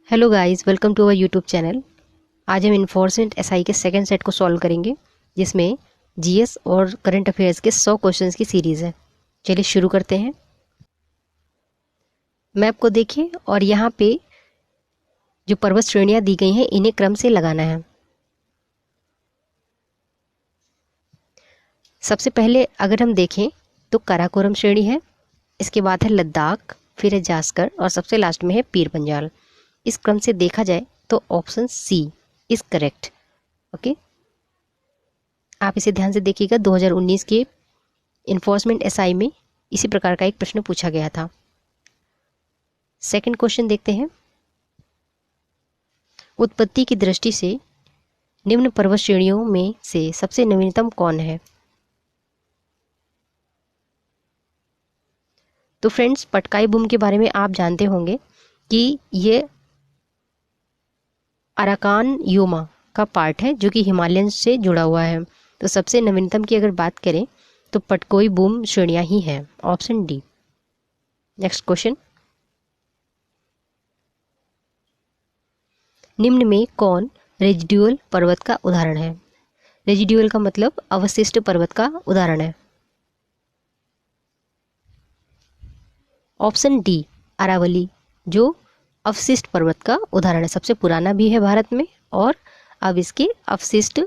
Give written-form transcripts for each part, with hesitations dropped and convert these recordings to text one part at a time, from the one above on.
Hello guys, welcome to our YouTube channel. आज हम enforcement SI के सेकंड सेट को सॉल्व करेंगे, जिसमें जीएस और करंट अफेयर्स के 100 क्वेश्चंस की सीरीज़ है। चलिए शुरू करते हैं। मैप को देखिए और यहाँ पे जो पर्वत श्रेणियाँ दी गई हैं इन्हें क्रम से लगाना है। सबसे पहले अगर हम देखें तो काराकोरम श्रेणी है, इसके बाद है लद्दाख, फिर है जास्कर और सबसे लास्ट में है पीर पंजाल। इस क्रम से देखा जाए तो option C is correct. Okay, आप इसे ध्यान से देखिएगा। 2019 के इन्फोर्समेंट एसआई में इसी प्रकार का एक प्रश्न पूछा गया था। सेकंड क्वेश्चन देखते हैं। उत्पत्ति की दृष्टि से निम्न पर्वत श्रेणियों में से सबसे नवीनतम कौन है? तो फ्रेंड्स, पटकाई बूम के बारे में आप जानते होंगे कि ये अराकान योमा का पार्ट है जो कि हिमालयन से जुड़ा हुआ है। तो सबसे नवीनतम की अगर बात करें तो पटकोई बूम श्रेणियां ही हैं, ऑप्शन डी। Next question. निम्न में कौन रेजिड्यूअल पर्वत का उदाहरण है? रेजिड्यूअल का मतलब अवशिष्ट पर्वत का उदाहरण है। ऑप्शन डी अरावली, जो अवशिष्ट पर्वत का उदाहरण है, सबसे पुराना भी है भारत में और अब इसके अवशिष्ट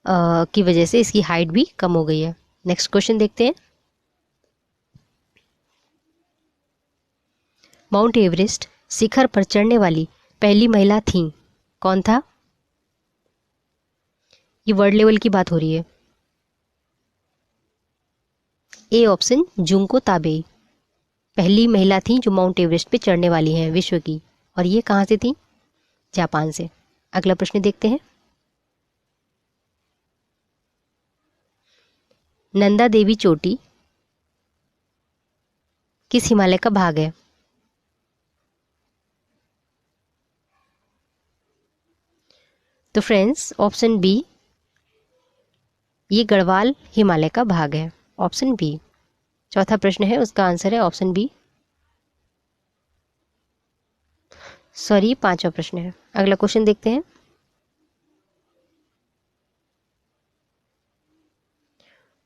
की वजह से इसकी हाइट भी कम हो गई है। नेक्स्ट क्वेश्चन देखते हैं। माउंट एवरेस्ट शिखर पर चढ़ने वाली पहली महिला थी, कौन था? ये वर्ल्ड लेवल की बात हो रही है। ए ऑप्शन जुंको ताबेई पहली महिला थी जो माउंट एवरेस्ट पे चढ़ने वाली हैं विश्व की, और ये कहाँ से थी? जापान से। अगला प्रश्न देखते हैं। नंदा देवी चोटी किस हिमालय का भाग है? तो फ्रेंड्स, ऑप्शन बी, ये गढ़वाल हिमालय का भाग है, ऑप्शन बी। चौथा प्रश्न है, उसका आंसर है ऑप्शन बी। सॉरी, पांचवा प्रश्न है। अगला क्वेश्चन देखते हैं।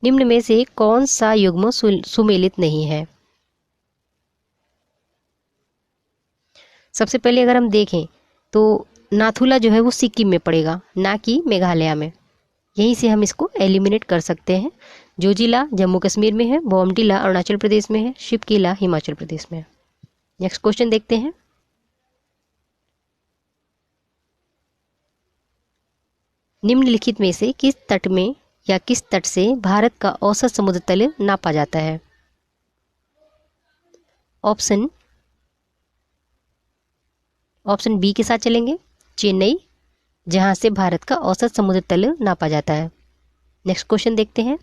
निम्न में से कौन सा युग्म सुमेलित नहीं है? सबसे पहले अगर हम देखें तो नाथुला जो है वो सिक्किम में पड़ेगा, ना कि मेघालय में। यहीं से हम इसको एलिमिनेट कर सकते हैं। जोजिला जम्मू कश्मीर में है, बोमडिला अरुणाचल प्रदेश में है, शिवकिला हिमाचल प्रदेश में है। नेक्स्ट क्वेश्चन देखते हैं। निम्नलिखित में से किस तट में या किस तट से भारत का औसत समुद्र तल नापा जाता है? ऑप्शन बी के साथ चलेंगे, चेन्नई, जहां से भारत का औसत समुद्र तल नापा जाता है। नेक्स्ट क्वेश्चन देखते हैं।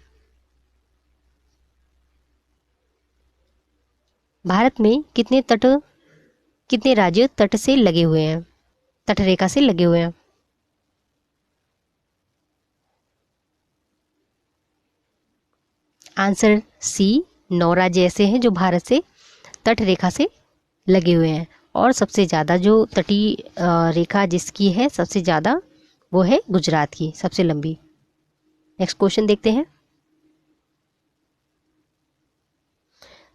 भारत में कितने राज्य तट से लगे हुए हैं, तट रेखा से लगे हुए हैं? आंसर सी, 9 राज्य ऐसे हैं जो भारत से तट रेखा से लगे हुए हैं, और सबसे ज़्यादा जो तटीय रेखा जिसकी है सबसे ज़्यादा, वो है गुजरात की, सबसे लंबी। नेक्स्ट क्वेश्चन देखते हैं।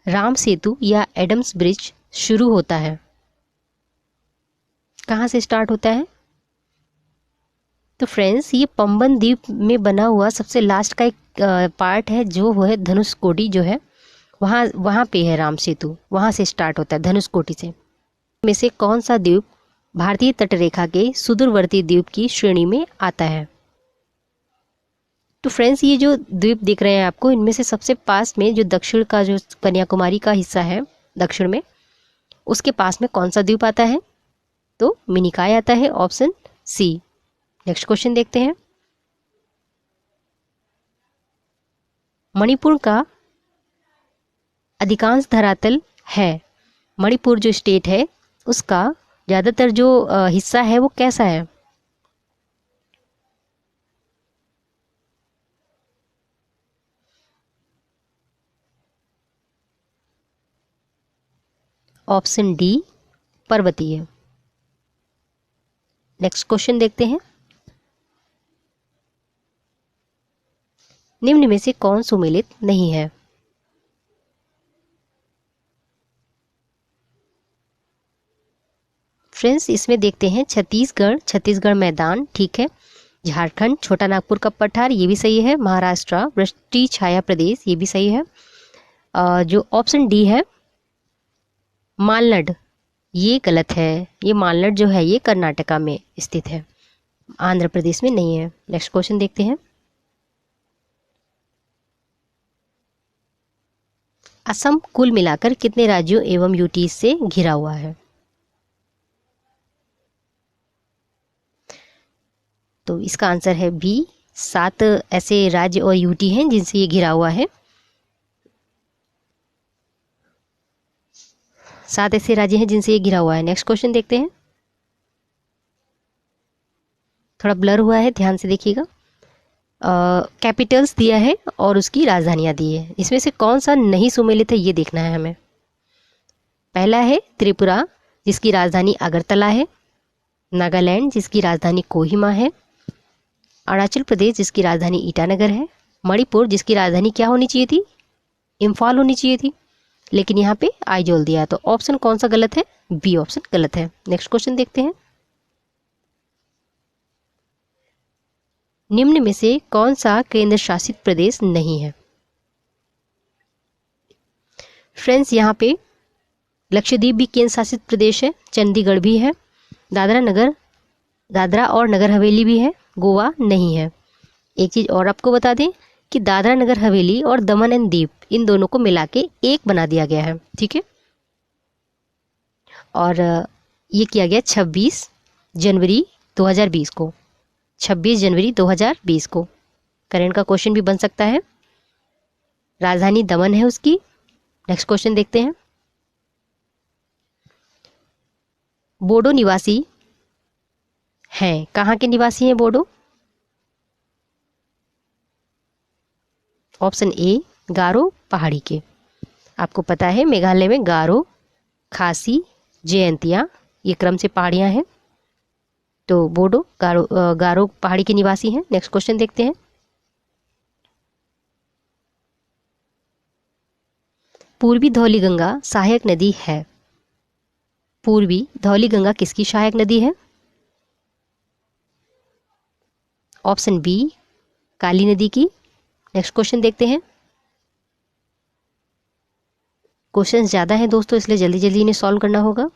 राम सेतु या एडम्स ब्रिज शुरू होता है, कहाँ से स्टार्ट होता है? तो फ्रेंड्स, ये पंबन द्वीप में बना हुआ सबसे लास्ट का एक पार्ट है, जो वो है धनुषकोडी जो है, वहाँ वहाँ पे है राम सेतु, वहाँ से स्टार्ट होता है धनुषकोटी से। में से कौन सा द्वीप भारतीय तटरेखा के सुदूरवर्ती द्वीप की श्रेणी में आता है? तो फ्रेंड्स, ये जो द्वीप दिख रहे हैं आपको, इनमें से सबसे पास में जो दक्षिण का जो कन्याकुमारी का हिस्सा है दक्षिण में, उसके पास में कौन सा द्वीप आता है? तो मिनिकॉय आता है, ऑप्शन सी। नेक्स्ट क्वेश्चन देखते हैं। मणिपुर का अधिकांश धरातल है, मणिपुर जो स्टेट है उसका ज़्यादातर जो हिस्सा है वो कैसा है? ऑप्शन डी, पर्वतीय। नेक्स्ट क्वेश्चन देखते हैं। निम्न में से कौन सुमेलित नहीं है? फ्रेंड्स, इसमें देखते हैं छत्तीसगढ़ मैदान, ठीक है। झारखंड छोटा नागपुर का पठार, ये भी सही है। महाराष्ट्र वृष्टि छाया प्रदेश, ये भी सही है। जो ऑप्शन डी है मालनड, ये गलत है। ये मालनड जो है ये कर्नाटका में स्थित है, आंध्र प्रदेश में नहीं है। नेक्स्ट क्वेश्चन देखते हैं। असम कुल मिलाकर कितने राज्यों एवं यूटी से घिरा हुआ है? तो इसका आंसर है बी, 7 ऐसे राज्य और यूटी हैं जिनसे ये घिरा हुआ है। 7 ऐसे राज्य हैं जिनसे ये घिरा हुआ है। नेक्स्ट क्वेश्चन देखते हैं। थोड़ा ब्लर हुआ है, ध्यान से देखिएगा। कैपिटल्स दिया है और उसकी राजधानियां दी है। इसमें से कौन सा नहीं सुमेलित है ये देखना है हमें। पहला है त्रिपुरा, जिसकी राजधानी अगरतला है। नागालैंड, जिसकी राजधानी कोहिमा है। अरुणाचल प्रदेश, जिसकी राजधानी ईटानगर है। मणिपुर, जिसकी राजधानी क्या होनी चाहिए थी? इम्फाल होनी चाहिए थी, लेकिन यहाँ पे आइजोल दिया। तो ऑप्शन कौन सा गलत है? बी ऑप्शन गलत है। नेक्स्ट क्वेश्चन देखते हैं। निम्न में से कौन सा केंद्र शासित प्रदेश नहीं है? फ्रेंड्स, यहाँ पे लक्षद्वीप भी केंद्र शासित प्रदेश है, चंडीगढ़ भी है, दादरा और नगर हवेली भी है, गोवा नहीं है। एक चीज और आपको बता दें कि दादरा नगर हवेली और दमन एंड दीव, इन दोनों को मिला के एक बना दिया गया है, ठीक है। और ये किया गया 26 जनवरी 2020 को। 26 जनवरी 2020 को करंट का क्वेश्चन भी बन सकता है। राजधानी दमन है उसकी। नेक्स्ट क्वेश्चन देखते हैं। बोडो निवासी हैं, कहाँ के निवासी हैं बोडो? ऑप्शन ए गारो पहाड़ी के। आपको पता है मेघालय में गारो, खासी, जयंतिया, ये क्रम से पहाड़ियां हैं। तो बोडो गारो पहाड़ी के निवासी हैं। नेक्स्ट क्वेश्चन देखते हैं। पूर्वी धौलीगंगा सहायक नदी है। पूर्वी धौलीगंगा किसकी सहायक नदी है? ऑप्शन बी काली नदी की। नेक्स्ट क्वेश्चन देखते हैं। क्वेश्चन ज़्यादा हैं दोस्तों, इसलिए जल्दी जल्दी इन्हें सॉल्व करना होगा।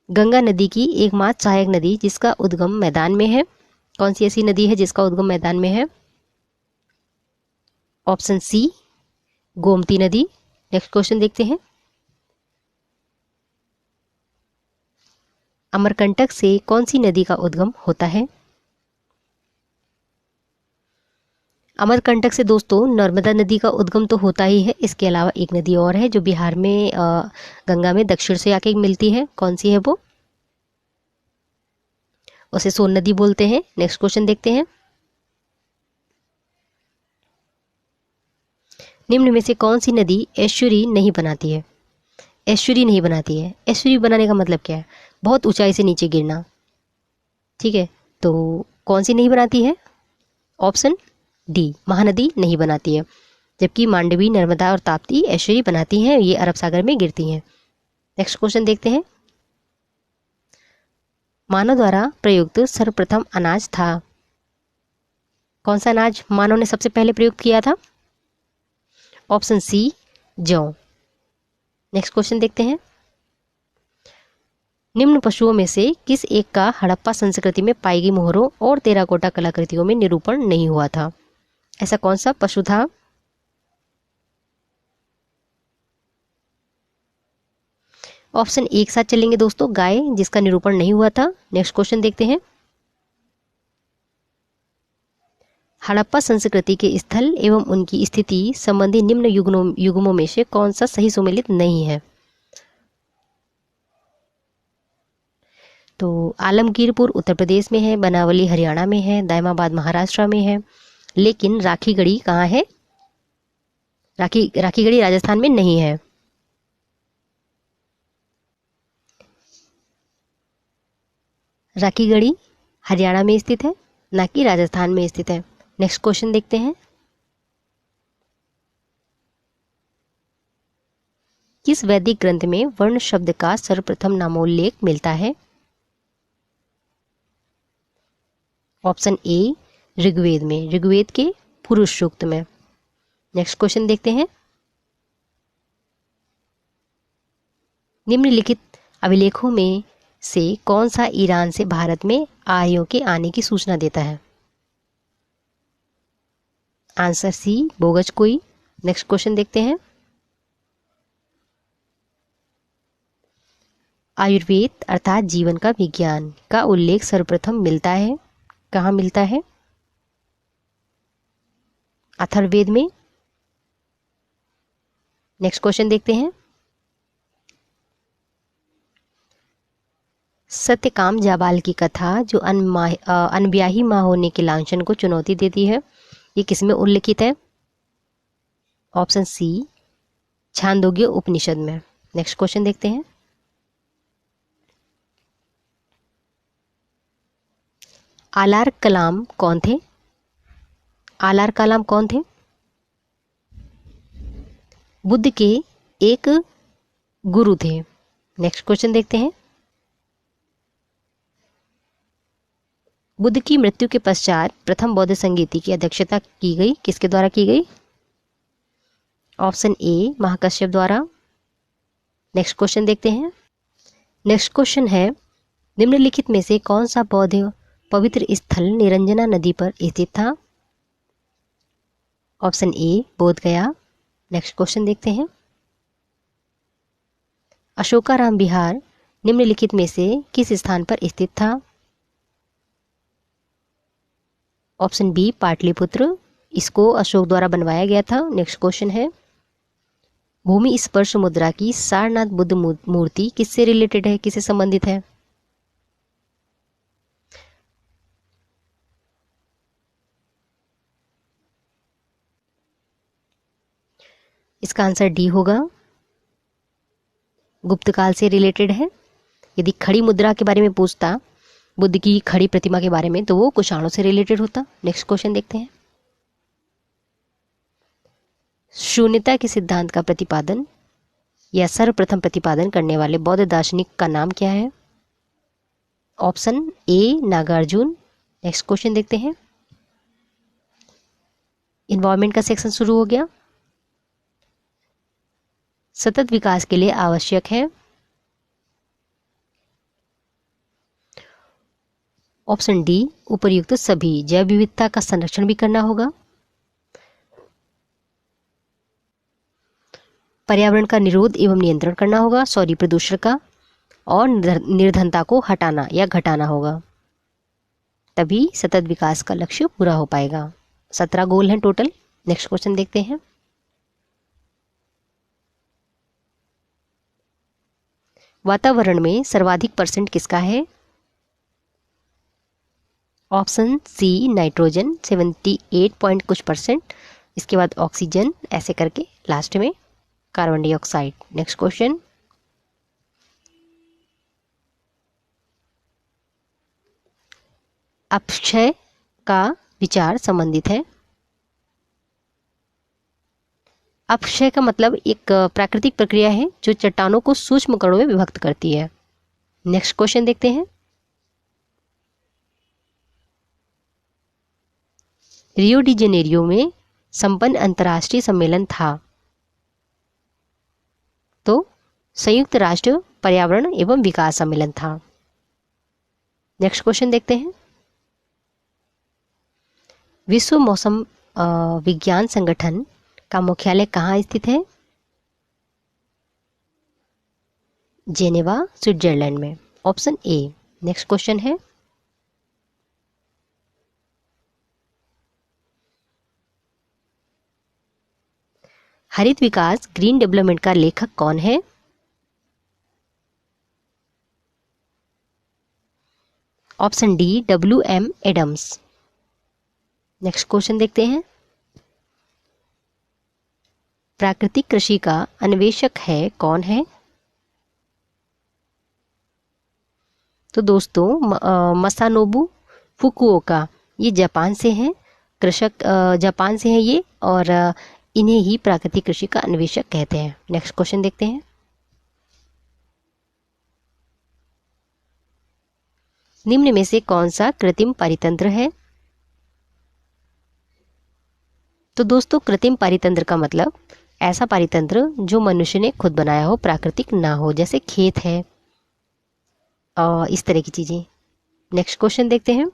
गंगा नदी की एकमात्र सहायक नदी जिसका उद्गम मैदान में है, कौन सी ऐसी नदी है जिसका उद्गम मैदान में है? ऑप्शन सी गोमती नदी। नेक्स्ट क्वेश्चन देखते हैं। अमरकंटक से कौन सी नदी का उद्गम होता है? अमरकंटक से दोस्तों नर्मदा नदी का उद्गम तो होता ही है। इसके अलावा एक नदी और है जो बिहार में गंगा में दक्षिण से आके मिलती है, कौन सी है वो? उसे सोन नदी बोलते हैं। नेक्स्ट क्वेश्चन देखते हैं। निम्न में से कौन सी नदी एस्चुरी नहीं बनाती है? एस्चुरी नहीं बनाती है। एस्चुरी बनाने का मतलब क्या है? बहुत ऊंचाई से नीचे गिरना, ठीक है। तो कौन सी नहीं बनाती है? ऑप्शन डी महानदी नहीं बनाती है, जबकि मांडवी, नर्मदा और ताप्ती एस्चुरी बनाती हैं, ये अरब सागर में गिरती हैं। नेक्स्ट क्वेश्चन देखते हैं। मानव द्वारा प्रयुक्त सर्वप्रथम अनाज था, कौन सा अनाज मानव ने सबसे पहले प्रयुक्त किया था? ऑप्शन सी जौ। नेक्स्ट क्वेश्चन देखते हैं। निम्न पशुओं में से किस एक का हड़प्पा संस्कृति में पाई गई मोहरों और टेराकोटा कलाकृतियों में निरूपण नहीं हुआ था? ऐसा कौन सा पशु था? ऑप्शन एक साथ चलेंगे दोस्तों, गाय, जिसका निरूपण नहीं हुआ था। नेक्स्ट क्वेश्चन देखते हैं। हड़प्पा संस्कृति के स्थल एवं उनकी स्थिति संबंधी निम्न युग्मों में से कौन सा सही सुमेलित नहीं है? तो आलमगीरपुर उत्तर प्रदेश में है, बनावली हरियाणा में है, दायमाबाद महाराष्ट्र में है, लेकिन राखीगढ़ी कहाँ है? राखीगढ़ी राजस्थान में नहीं है। राखीगढ़ी हरियाणा में स्थित है, ना कि राजस्थान में स्थित है। नेक्स्ट क्वेश्चन देखते हैं। किस वैदिक ग्रंथ में वर्ण शब्द का सर्वप्रथम नामोल्लेख मिलता है? ऑप्शन ए ऋग्वेद में, ऋग्वेद के पुरुष सूक्त में। नेक्स्ट क्वेश्चन देखते हैं। निम्नलिखित अभिलेखों में से कौन सा ईरान से भारत में आर्यों के आने की सूचना देता है? Answer C Boghazkoi. Next question देखते हैं। आयुर्वेद अर्थात जीवन का विज्ञान का उल्लेख सर्वप्रथम मिलता है, कहाँ मिलता है? अथर्ववेद में। नेक्स्ट क्वेश्चन देखते हैं। सत्यकाम जाबाल की कथा जो अनब्याही मां होने के लांछन को चुनौती देती है, ये किसमें उल्लिखित है? ऑप्शन सी छांदोग्य उपनिषद में। नेक्स्ट क्वेश्चन देखते हैं। आलार कलाम कौन थे? आलार कलाम कौन थे? बुद्ध के एक गुरु थे। नेक्स्ट क्वेश्चन देखते हैं। बुद्ध की मृत्यु के पश्चात प्रथम बौद्ध संगीति की अध्यक्षता की गई, किसके द्वारा की गई? ऑप्शन ए महाकश्यप द्वारा। नेक्स्ट क्वेश्चन देखते हैं। नेक्स्ट क्वेश्चन है, निम्नलिखित में से कौन सा बौद्ध पवित्र स्थल निरंजना नदी पर स्थित था? ऑप्शन ए बोध गया। नेक्स्ट क्वेश्चन देखते हैं। अशोकाराम विहार निम्नलिखित में से किस स्थान पर स्थित था? ऑप्शन बी पाटलिपुत्र, इसको अशोक द्वारा बनवाया गया था। नेक्स्ट क्वेश्चन है, भूमि स्पर्श मुद्रा की सारनाथ बुद्ध मूर्ति किससे रिलेटेड है, किससे संबंधित है? इसका आंसर डी होगा, गुप्त काल से रिलेटेड है। यदि खड़ी मुद्रा के बारे में पूछता, बुद्ध की खड़ी प्रतिमा के बारे में, तो वो कुषाणों से रिलेटेड होता। नेक्स्ट क्वेश्चन देखते हैं। शून्यता के सिद्धांत का प्रतिपादन या सर्वप्रथम प्रतिपादन करने वाले बौद्ध दार्शनिक का नाम क्या है? Option A Nagarjuna. Next question देखते हैं। इन्वायरमेंट का सेक्शन शुरू हो गया। सतत विकास के लिए आवश्यक है। ऑप्शन डी उपर्युक्त सभी। जैव विविधता का संरक्षण भी करना होगा, पर्यावरण का निरोध एवं नियंत्रण करना होगा, सॉरी प्रदूषण का, और निर्धनता को हटाना या घटाना होगा, तभी सतत विकास का लक्ष्य पूरा हो पाएगा। 17 गोल हैं टोटल। नेक्स्ट क्वेश्चन देखते हैं। वातावरण में सर्वाधिक परसेंट किसका है? ऑप्शन सी नाइट्रोजन 78 पॉइंट कुछ परसेंट, इसके बाद ऑक्सीजन, ऐसे करके लास्ट में कार्बन डाइऑक्साइड। नेक्स्ट क्वेश्चन, अपक्षय का विचार संबंधित है। अपक्षय का मतलब एक प्राकृतिक प्रक्रिया है जो चट्टानों को सूक्ष्म कणों में विभक्त करती है। नेक्स्ट क्वेश्चन देखते हैं। रियो डी जेनेरियो में संपन्न अंतर्राष्ट्रीय सम्मेलन था, तो संयुक्त राष्ट्र पर्यावरण एवं विकास सम्मेलन था। नेक्स्ट क्वेश्चन देखते हैं। विश्व मौसम विज्ञान संगठन का मुख्यालय कहाँ स्थित है? जेनेवा स्विट्जरलैंड में। Option A. नेक्स्ट क्वेश्चन है, हरित विकास ग्रीन डेवलपमेंट का लेखक कौन है? Option D WM Adams. Next question देखते हैं। प्राकृतिक कृषि का अन्वेषक है कौन है? तो दोस्तों मसानोबू फुकुओका, ये जापान से हैं, कृषक जापान से हैं ये, और इन्हें ही प्राकृतिक कृषि का अन्वेषक कहते हैं। नेक्स्ट क्वेश्चन देखते हैं। निम्न में से कौन सा कृत्रिम पारितंत्र है? तो दोस्तों, कृत्रिम पारितंत्र का मतलब ऐसा पारितंत्र जो मनुष्य ने खुद बनाया हो, प्राकृतिक ना हो, जैसे खेत है और इस तरह की चीजें। नेक्स्ट क्वेश्चन देखते हैं।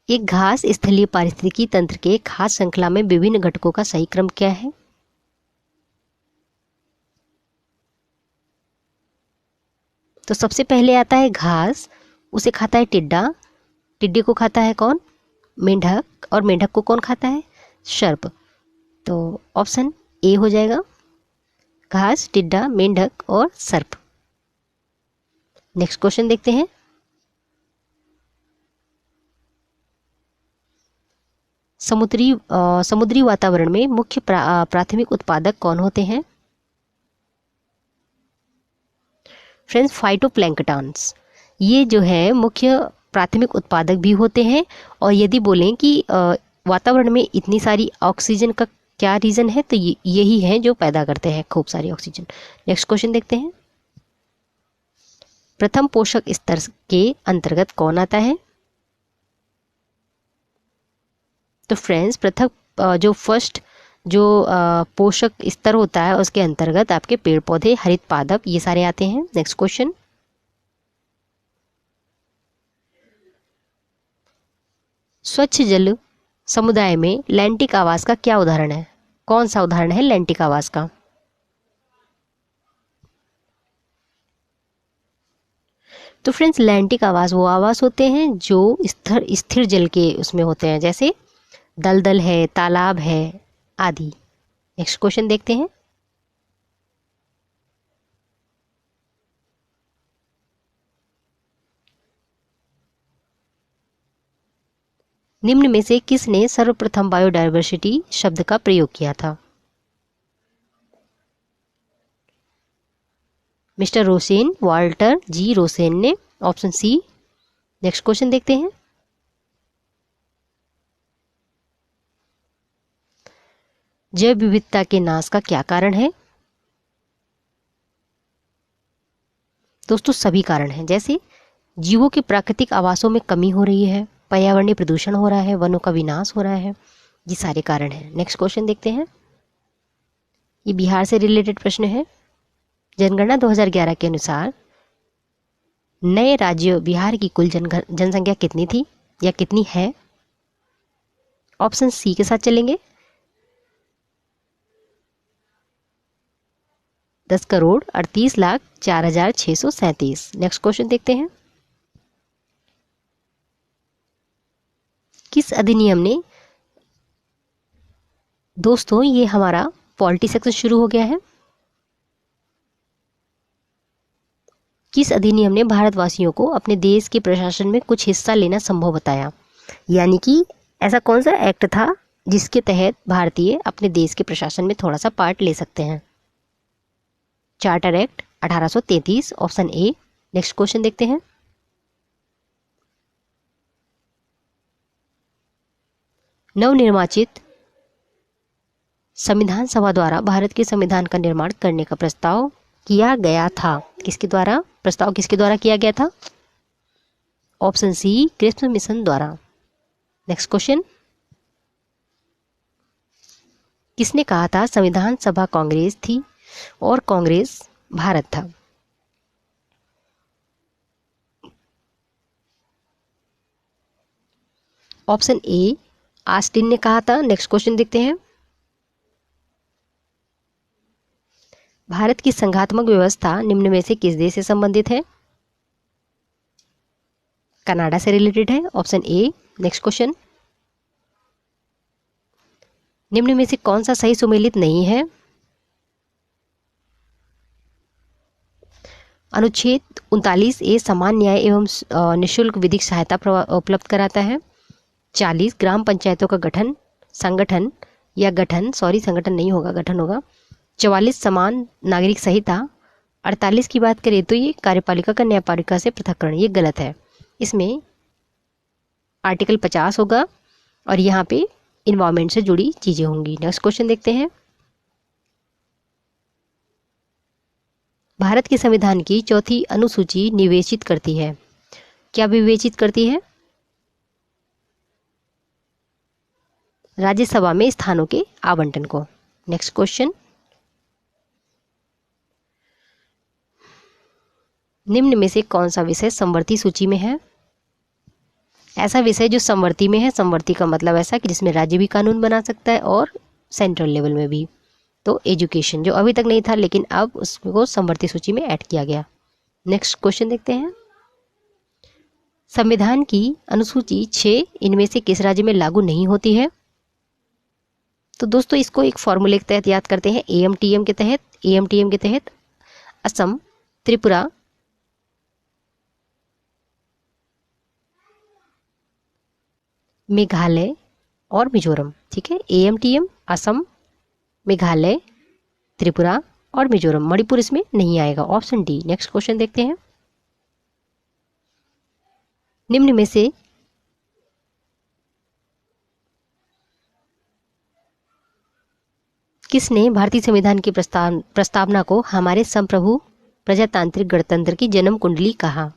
एक घास स्थलीय पारिस्थितिकी तंत्र के खास श्रृंखला में विभिन्न घटकों का सही क्रम क्या है? तो सबसे पहले आता है घास, उसे खाता है टिड्डा, टिड्डे को खाता है कौन? मेंढक, और मेंढक को कौन खाता है? सर्प। तो ऑप्शन ए हो जाएगा, घास, टिड्डा, मेंढक और सर्प। नेक्स्ट क्वेश्चन देखते हैं। समुद्री वातावरण में मुख्य प्राथमिक उत्पादक कौन होते हैं? फ्रेंड्स, फाइटोप्लैंक्टन्स, ये जो है मुख्य प्राथमिक उत्पादक भी होते हैं। और यदि बोलें कि वातावरण में इतनी सारी ऑक्सीजन का क्या रीजन है, तो यही है जो पैदा करते हैं खूब सारी ऑक्सीजन। नेक्स्ट क्वेश्चन देखते हैं। प्रथम पोषक स्तर के अंतर्गत कौन आता है? तो फ्रेंड्स, प्रथम जो पोषक स्तर होता है उसके अंतर्गत आपके पेड़ पौधे, हरित पादप, ये सारे आते हैं। Next question. स्वच्छ जल समुदाय में लैंटिक आवास का क्या उदाहरण है? कौन सा उदाहरण है लैंटिक आवास का? तो फ्रेंड्स, लैंटिक आवास वो आवास होते हैं जो स्थिर जल के उसमें होते हैं, जैसे दलदल है, तालाब है आदि। नेक्स्ट क्वेश्चन देखते हैं। निम्न में से किसने सर्वप्रथम बायोडायवर्सिटी शब्द का प्रयोग किया था? Mister Rosen, Walter G Rosen ने, ऑप्शन सी। नेक्स्ट क्वेश्चन देखते हैं। जैव विविधता के नाश का क्या कारण है? दोस्तों, सभी कारण हैं, जैसे जीवों के प्राकृतिक आवासों में कमी हो रही है, पर्यावरणीय प्रदूषण हो रहा है, वनों का विनाश हो रहा है, ये सारे कारण हैं। नेक्स्ट क्वेश्चन देखते हैं। ये बिहार से रिलेटेड प्रश्न है। जनगणना 2011 के अनुसार नए राज्य बिहार की कुल जनसंख्या कितनी थी या कितनी है? ऑप्शन सी के साथ चलेंगे, 10,38,04,637। नेक्स्ट क्वेश्चन देखते हैं। किस अधिनियम ने, दोस्तों ये हमारा पॉलिटी सेक्शन शुरू हो गया है, किस अधिनियम ने भारतवासियों को अपने देश के प्रशासन में कुछ हिस्सा लेना संभव बताया? यानी कि ऐसा कौन सा एक्ट था जिसके तहत भारतीय अपने देश के प्रशासन में थोड़ा सा पार्ट ले सकते हैं? Charter act 1833, option A. Next question देखते हैं। नवनिर्वाचित संविधान सभा द्वारा भारत के संविधान का निर्माण करने का प्रस्ताव किया गया था, किसके द्वारा? प्रस्ताव किसके द्वारा किया गया था? ऑप्शन सी, क्रिप्स मिशन द्वारा। Next question. किसने कहा था संविधान सभा कांग्रेस थी और कांग्रेस भारत था? ऑप्शन ए, ऑस्टिन ने कहा था। नेक्स्ट क्वेश्चन देखते हैं। भारत की संघात्मक व्यवस्था निम्न में से किस देश से संबंधित है? कनाडा से रिलेटेड है, ऑप्शन ए। Next question. निम्न में से कौन सा सही सुमेलित नहीं है? अनुच्छेद 39A समान न्याय एवं निःशुल्क विधिक सहायता उपलब्ध कराता है। 40 ग्राम पंचायतों का संगठन नहीं होगा, गठन होगा। 44 समान नागरिक संहिता 48 की बात करें तो ये कार्यपालिका का न्यायपालिका से पृथक्करण, ये गलत है। इसमें आर्टिकल 50 होगा और यहाँ पे इन्वायरमेंट से जुड़ी चीजें होंगी। नेक्स्ट क्वेश्चन देखते हैं। भारत के संविधान की चौथी अनुसूची निवेशित करती है, क्या विवेचित करती है? राज्यसभा में स्थानों के आवंटन को। नेक्स्ट क्वेश्चन, निम्न में से कौन सा विषय समवर्ती सूची में है? ऐसा विषय जो समवर्ती में है, समवर्ती का मतलब ऐसा कि जिसमें राज्य भी कानून बना सकता है और सेंट्रल लेवल में भी। तो एजुकेशन जो अभी तक नहीं था लेकिन अब उसको समवर्ती सूची में ऐड किया गया। नेक्स्ट क्वेश्चन देखते हैं। संविधान की अनुसूची 6 इनमें से किस राज्य में लागू नहीं होती है? तो दोस्तों इसको एक फॉर्मूले के तहत याद करते हैं। एएमटीएम के तहत असम, त्रिपुरा, मेघालय और मिजोरम। ठीक है, एएमटीएम, असम, मेघालय, त्रिपुरा और मिजोरम। मणिपुर इसमें नहीं आएगा, ऑप्शन डी। नेक्स्ट क्वेश्चन देखते हैं। निम्न में से किसने भारतीय संविधान की प्रस्तावना को हमारे संप्रभु प्रजातांत्रिक गणतंत्र की जन्म कुंडली कहा?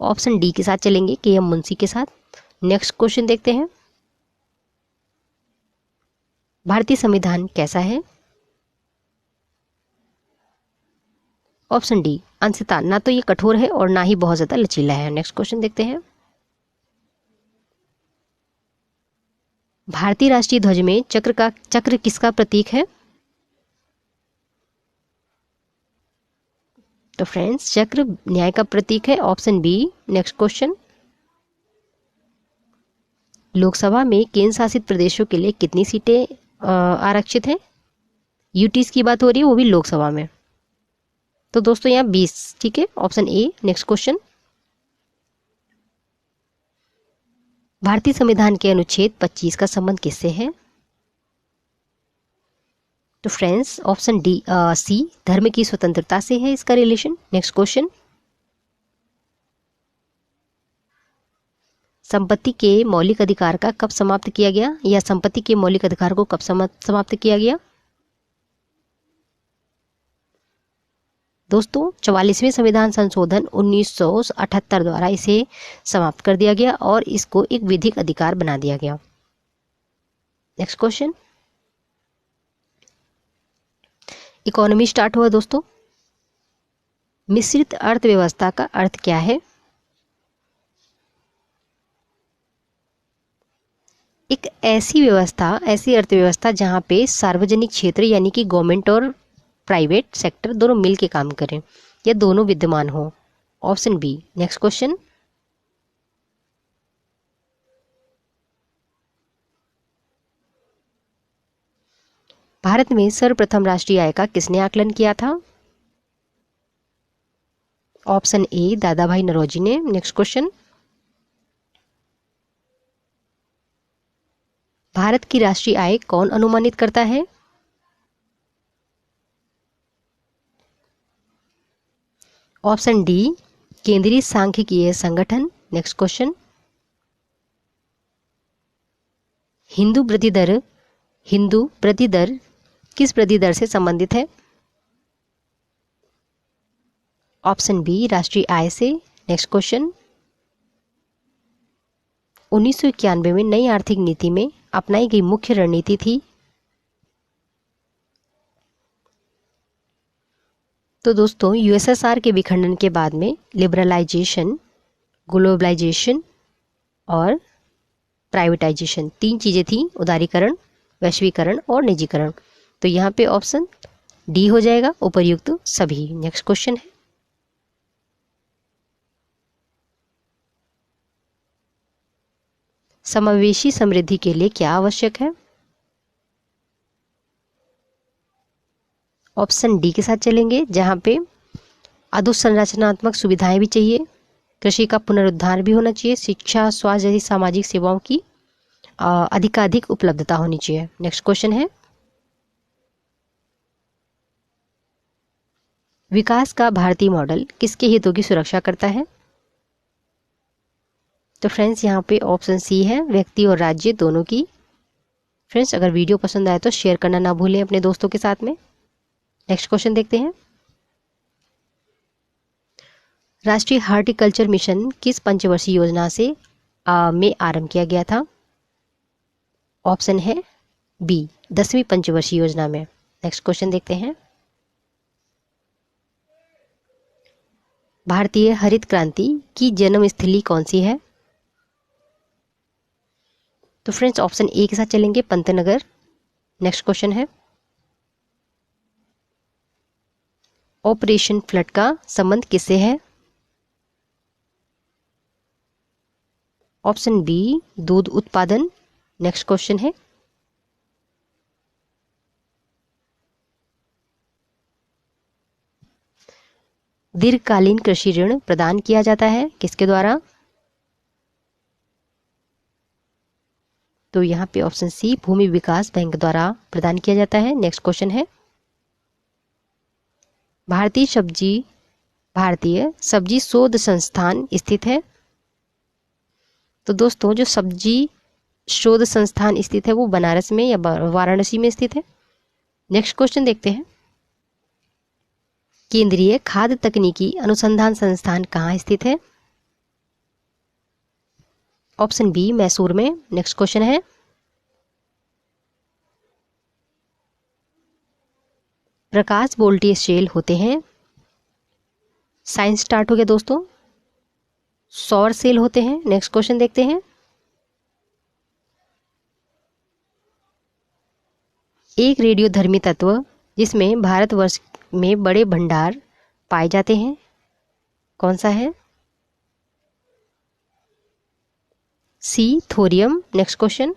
ऑप्शन डी के साथ चलेंगे, के.एम. मुंशी के साथ। नेक्स्ट क्वेश्चन देखते हैं। भारतीय संविधान कैसा है? ऑप्शन डी, अंशतः, ना तो ये कठोर है और ना ही बहुत ज्यादा लचीला है। नेक्स्ट क्वेश्चन देखते हैं। भारतीय राष्ट्रीय ध्वज में चक्र किसका प्रतीक है? तो फ्रेंड्स चक्र न्याय का प्रतीक है, option B. Next question, Lok Sabha में केंद्र शासित प्रदेशों के लिए कितनी सीटें आरक्षित हैं? यूटीज की बात हो रही है, वो भी लोकसभा में। तो दोस्तों यहाँ 20। ठीक है, ऑप्शन ए। नेक्स्ट क्वेश्चन, भारतीय संविधान के अनुच्छेद 25 का संबंध किससे है? तो फ्रेंड्स ऑप्शन डी, सी, धर्म की स्वतंत्रता से है इसका रिलेशन। नेक्स्ट क्वेश्चन, संपत्ति के मौलिक अधिकार का कब समाप्त किया गया, या संपत्ति के मौलिक अधिकार को कब समाप्त किया गया? दोस्तों 44वें संविधान संशोधन 1978 द्वारा इसे समाप्त कर दिया गया और इसको एक विधिक अधिकार बना दिया गया। नेक्स्ट क्वेश्चन, इकोनॉमी स्टार्ट हुआ दोस्तों। मिश्रित अर्थव्यवस्था का अर्थ क्या है? एक ऐसी अर्थव्यवस्था जहां पे सार्वजनिक क्षेत्र यानी कि गवर्नमेंट और प्राइवेट सेक्टर दोनों मिल के काम करें या दोनों विद्यमान हो, option B. Next question, Bharat में सर्वप्रथम राष्ट्रीय आय का किसने आकलन किया था? ऑप्शन ए, दादा भाई नौरोजी ने। नेक्स्ट क्वेश्चन, भारत की राष्ट्रीय आय कौन अनुमानित करता है? ऑप्शन डी, केंद्रीय सांख्यिकीय संगठन। नेक्स्ट क्वेश्चन, हिंदू वृद्धि दर किस वृद्धि दर से संबंधित है? ऑप्शन बी, राष्ट्रीय आय से। नेक्स्ट क्वेश्चन, 1991 में नई आर्थिक नीति में अपनाई गई मुख्य रणनीति थी? तो दोस्तों यूएसएसआर के विखंडन के बाद में लिबरलाइजेशन, ग्लोबलाइजेशन और प्राइवेटाइजेशन 3 चीजें थी, उदारीकरण, वैश्वीकरण और निजीकरण। तो यहाँ पे ऑप्शन डी हो जाएगा, उपर्युक्त सभी। नेक्स्ट क्वेश्चन है, समावेशी समृद्धि के लिए क्या आवश्यक है? ऑप्शन डी के साथ चलेंगे, जहां पे अधोसंरचनात्मक सुविधाएं भी चाहिए, कृषि का पुनरुद्धार भी होना चाहिए, शिक्षा, स्वास्थ्य जैसी सामाजिक सेवाओं की अधिकाधिक उपलब्धता होनी चाहिए। नेक्स्ट क्वेश्चन है, विकास का भारतीय मॉडल किसके हितों की सुरक्षा करता है? तो फ्रेंड्स यहाँ पे ऑप्शन सी है, व्यक्ति और राज्य दोनों की। फ्रेंड्स अगर वीडियो पसंद आए तो शेयर करना ना भूलें अपने दोस्तों के साथ में। नेक्स्ट क्वेश्चन देखते हैं। राष्ट्रीय हार्टिकल्चर मिशन किस पंचवर्षीय योजना से में आरंभ किया गया था? ऑप्शन है बी, 10वीं पंचवर्षीय योजना में। नेक्स्ट क्वेश्चन देखते हैं। भारतीय हरित क्रांति की जन्मस्थली कौन सी है? तो फ्रेंड्स ऑप्शन ए के साथ चलेंगे, पंतनगर। नेक्स्ट क्वेश्चन है, ऑपरेशन फ्लड का संबंध किससे है? ऑप्शन बी, दूध उत्पादन। नेक्स्ट क्वेश्चन है, दीर्घकालीन कृषि ऋण प्रदान किया जाता है किसके द्वारा? तो यहाँ पे ऑप्शन सी, भूमि विकास बैंक द्वारा प्रदान किया जाता है। नेक्स्ट क्वेश्चन है, भारतीय सब्जी शोध संस्थान स्थित है? तो दोस्तों जो सब्जी शोध संस्थान स्थित है वो बनारस में या वाराणसी में स्थित है। नेक्स्ट क्वेश्चन देखते हैं, केंद्रीय खाद्य तकनीकी अनुसंधान संस्थान कहाँ स्थित है? ऑप्शन बी, मैसूर में। नेक्स्ट क्वेश्चन है, प्रकाश वोल्टेज सेल होते हैं, साइंस स्टार्ट हो गया दोस्तों, सौर सेल होते हैं। नेक्स्ट क्वेश्चन देखते हैं, एक रेडियोधर्मी तत्व जिसमें भारतवर्ष में बड़े भंडार पाए जाते हैं कौन सा है? C, thorium. Next question,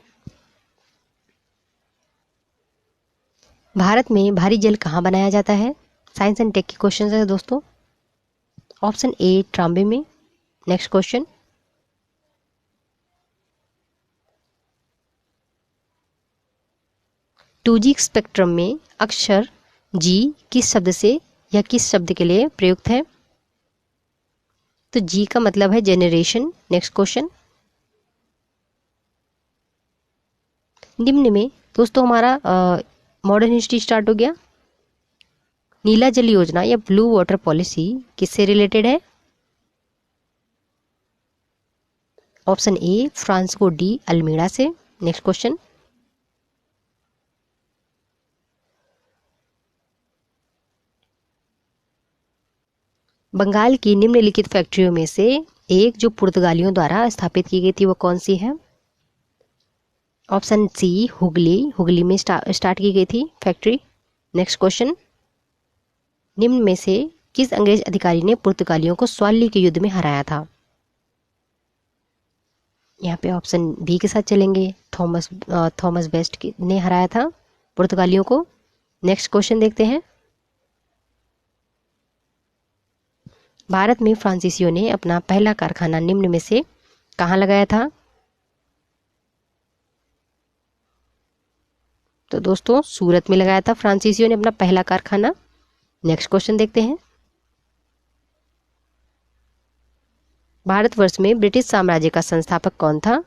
Bharat में भारी जल कहाँ बनाया जाता है? साइंस एंड टेक के क्वेश्चन है दोस्तों। ऑप्शन ए, ट्राम्बे में। Next question, two G spectrum में अक्षर जी किस शब्द से या किस शब्द के लिए प्रयुक्त है? तो जी का मतलब है जेनरेशन। नेक्स्ट क्वेश्चन, निम्न में दोस्तों हमारा मॉडर्न हिस्ट्री स्टार्ट हो गया। नीला जल योजना या ब्लू वाटर पॉलिसी किससे रिलेटेड है? ऑप्शन ए, फ्रांसिस्को डी अल्मीड़ा से। नेक्स्ट क्वेश्चन, बंगाल की निम्नलिखित फैक्ट्रियों में से एक जो पुर्तगालियों द्वारा स्थापित की गई थी वो कौन सी है? ऑप्शन सी, हुगली में स्टार्ट की गई थी फैक्ट्री। नेक्स्ट क्वेश्चन, निम्न में से किस अंग्रेज अधिकारी ने पुर्तगालियों को स्वाली के युद्ध में हराया था? यहाँ पे ऑप्शन बी के साथ चलेंगे, थॉमस बेस्ट ने हराया था पुर्तगालियों को। नेक्स्ट क्वेश्चन देखते हैं, भारत में फ्रांसीसियों ने अपना पहला कारखाना निम्न में से कहाँ लगाया था? तो दोस्तों सूरत में लगाया था फ्रांसीसियों ने अपना पहला कारखाना। नेक्स्ट क्वेश्चन देखते हैं, भारतवर्ष में ब्रिटिश साम्राज्य का संस्थापक कौन था?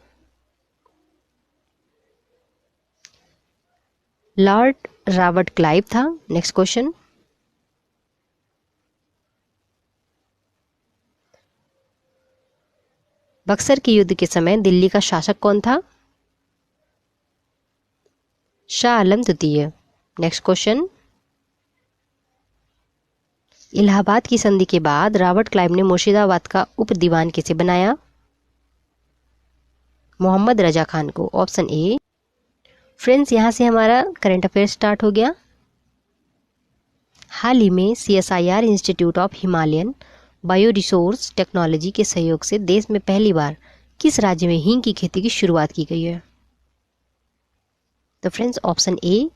लॉर्ड रॉबर्ट क्लाइव था। नेक्स्ट क्वेश्चन, बक्सर के युद्ध के समय दिल्ली का शासक कौन था? शाह आलम द्वितीय। नेक्स्ट क्वेश्चन, इलाहाबाद की संधि के बाद रॉबर्ट क्लाइव ने मुर्शिदाबाद का उप दीवान किसे बनाया? मोहम्मद रजा खान को। Option A. फ्रेंड्स यहाँ से हमारा करंट अफेयर स्टार्ट हो गया। हाल ही में CSIR institute of Himalayan bio resource technology के सहयोग से देश में पहली बार किस राज्य में हींग की खेती की शुरुआत की गई है? तो friends option A,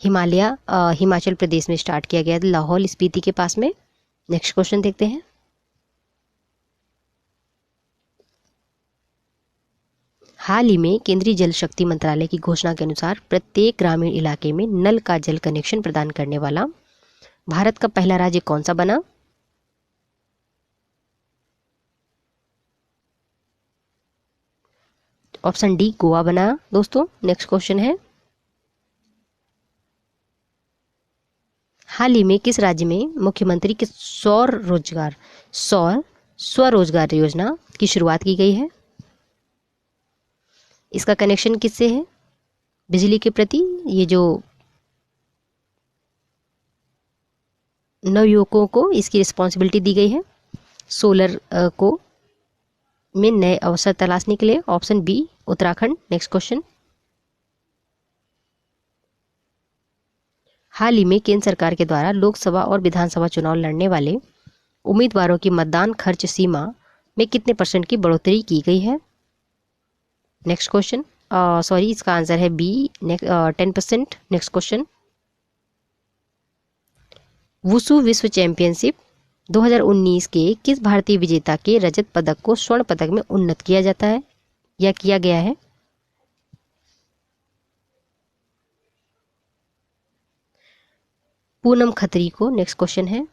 Himachal Pradesh में स्टार्ट किया गया, लाहौल स्पीति के पास में। नेक्स्ट क्वेश्चन देखते हैं, हाल ही में केंद्रीय जल शक्ति मंत्रालय की घोषणा के अनुसार प्रत्येक ग्रामीण इलाके में नल का जल कनेक्शन प्रदान करने वाला भारत का पहला राज्य कौन सा बना? ऑप्शन डी गोवा बना। दोस्तों नेक्स्ट क्वेश्चन है, हाल ही में किस राज्य में मुख्यमंत्री के सौर स्वरोजगार योजना की शुरुआत की गई है? इसका कनेक्शन किससे है? बिजली के प्रति ये जो नवयुवकों को इसकी रिस्पॉन्सिबिलिटी दी गई है सोलर को में नए अवसर तलाशने के लिए। Option B Uttarakhand. Next question, हाल ही में केंद्र सरकार के द्वारा लोकसभा और विधानसभा चुनाव लड़ने वाले उम्मीदवारों की मतदान खर्च सीमा में कितने % की बढ़ोतरी की गई है? नेक्स्ट क्वेश्चन, सॉरी इसका आंसर है बी 10%। नेक्स्ट क्वेश्चन, वुशु विश्व चैंपियनशिप 2019 के किस भारतीय विजेता के रजत पदक को स्वर्ण पदक में उन्नत किया जाता है या किया गया है? पूनम खत्री को। नेक्स्ट क्वेश्चन है,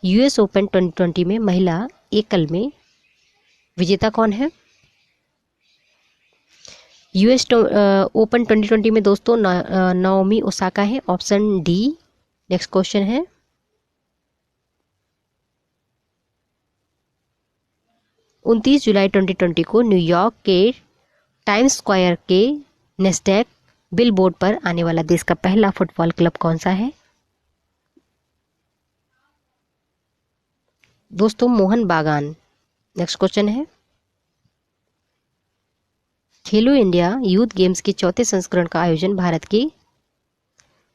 यूएस ओपन 2020 में महिला एकल में विजेता कौन है? यूएस ओपन 2020 में दोस्तों नाओमी ओसाका है। Option D. नेक्स्ट क्वेश्चन है, 29 जुलाई 2020 को न्यूयॉर्क के टाइम्स स्क्वायर के नेस्डैक बिलबोर्ड पर आने वाला देश का पहला फुटबॉल क्लब कौन सा है? दोस्तों मोहन बागान। नेक्स्ट क्वेश्चन है, खेलो इंडिया यूथ गेम्स के चौथे संस्करण का आयोजन भारत के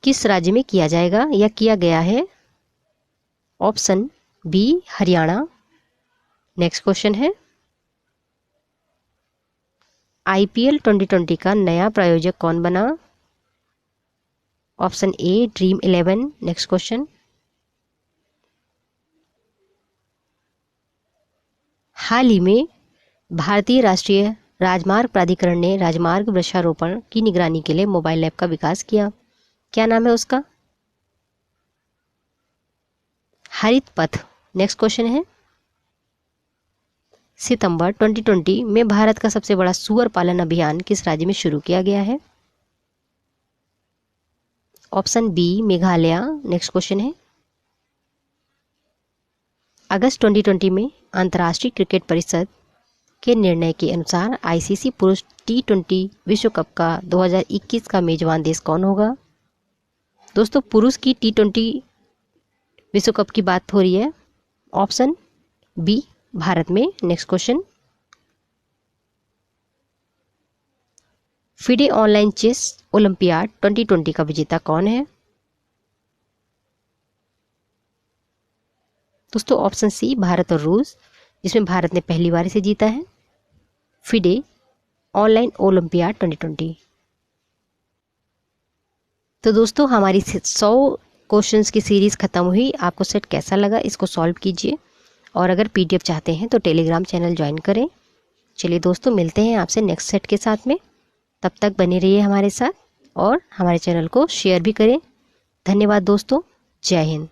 किस राज्य में किया जाएगा या किया गया है? Option B Haryana. Next question है, आईपीएल 2020 का नया प्रायोजक कौन बना? Option A dream 11। Next question, हाल ही में भारतीय राष्ट्रीय राजमार्ग प्राधिकरण ने राजमार्ग वृक्षारोपण की निगरानी के लिए मोबाइल ऐप का विकास किया, क्या नाम है उसका? हरित पथ। नेक्स्ट क्वेश्चन है, सितंबर 2020 में भारत का सबसे बड़ा सुअर पालन अभियान किस राज्य में शुरू किया गया है? Option B Meghalaya. Next question है, अगस्त 2020 में अंतर्राष्ट्रीय क्रिकेट परिषद के निर्णय के अनुसार आईसीसी पुरुष T20 विश्व कप का 2021 का मेजबान देश कौन होगा? दोस्तों पुरुष की T20 विश्व कप की बात हो रही है। ऑप्शन बी भारत में। Next question, FIDE online chess olympiad 2020 का विजेता कौन है? दोस्तों ऑप्शन सी भारत और रूस, जिसमें भारत ने पहली बार इसे जीता है। FIDE online olympiad 2020। तो दोस्तों हमारी 100 क्वेश्चंस की सीरीज खत्म हुई। आपको सेट कैसा लगा इसको सॉल्व कीजिए, और अगर पीडीएफ चाहते हैं तो टेलीग्राम चैनल ज्वाइन करें। चलिए दोस्तों मिलते हैं आपसे नेक्स्ट सेट के साथ में, तब तक बने रहिए हमारे साथ और हमारे चैनल को शेयर भी करें। धन्यवाद दोस्तों, जय हिंद।